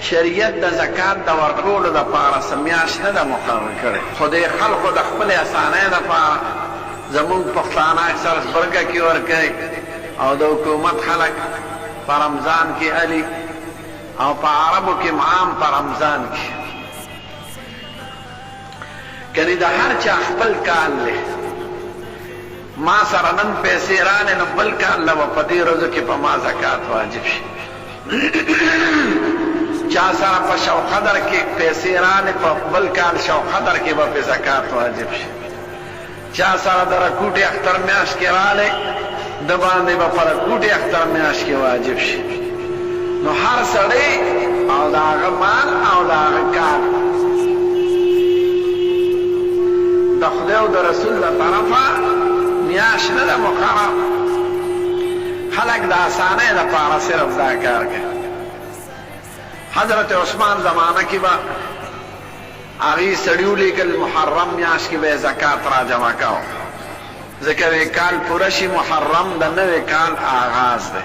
شریعت د زکات د ورکولو دپاره څه میاشت نه ده مقرر کړې، خو د خلکو د خپلې اسانۍ دپاره زمونږ پښتانه اکثر زبرګه کې ورکوي او د حکومت خلک په رمضان کې علي او په عربو کې عام په رمضان کې. کنی د هر چا خپل کال دی، ما سره نن پیسې رانې نو بل کال له به په دې ورځو کې په ما زکات واجب شي. چا سره په شوقدر کې پیسې رانې په بل کال شوقدر کې به په زکات واجب شي. چا سره د رکوټې اختر میاشت کې رالی د باندې به په رکوټې اختر میاشت کې واجب شي. نو هر سړی او د هغه مال او د هغه کار د خدای او د رسول له طرفه میاشت نه ده مقرر. خلک د اسانۍ دپاره صرف دا کار کوي. حضرت عثمان زمانه کې به هغې سړي ولیکل محرم میاشت کې به یې زکات را جمع کوو، ځکه وی کال پوره شي محرم د نوې کال آغاز دی.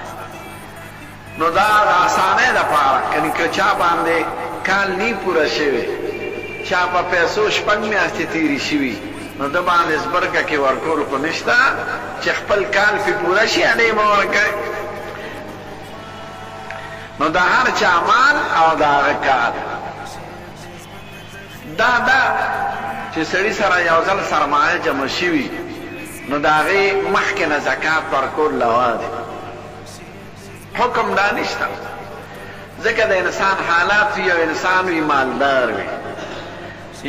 نو دا د اسانۍ دپاره کني که چا باندې کال نی پوره شوی، چا په پیسو شپږ میاشتې تېرې شوي، نو د باندې زبرګه کې ورکول خو نشته چې خپل کال پې پوره شي هلې به ورکوي. نو د هر چا مال او د هغه کار دا چې سړي سره یو ځل سرمایه جمع شوي نو د هغې مخکې نه زکات ورکول لوا دی. حکم دا نشته، ځکه د انسان حالات وي، یو انسان وي مالدار وي،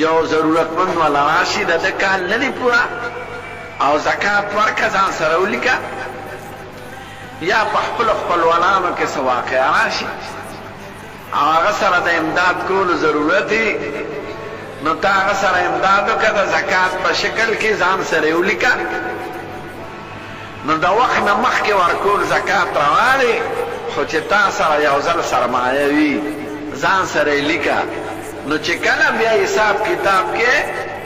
یو ضرورتمند والا راشي د ده کال نه دی پوره او زکات ورکه ځان سره ولیکه، یا په خپلو خپلوانانو کې څه واقعه راشي او هغه سره د امداد کولو ضرورت وي، نو تا هغه سره امداد وکړه د زکات په شکل کې ځان سره یې ولیکه. نو د وخت نه مخکې ورکول زکات روا دی، خو چې تا سره یو ځل سرمایه وي ځان سره یې لیکه، نو چې کله بیا حساب کتاب کې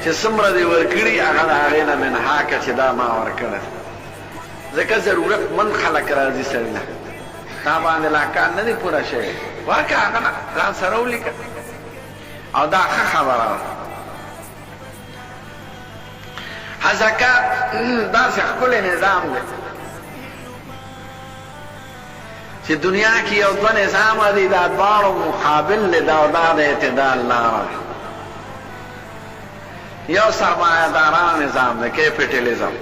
چې څومره دې ورکړي هغه د هغې نه منها که چې دا ما ورکړی، ځکه ضرورتمند خلک راځي سړي نه تا باندې لا کار نه دی پوره شوی، ورکړه هغه نه ځان سره ولیکه. او دا ښه خبره ده. زکات داسې ښکلی نظام دی چې دنیا کې یو دوه نظامه دي، دا دواړو مقابل دی، دا د اعتدال لاره ده. یو سرمایه داران نظام دی، کیپیټالیزم،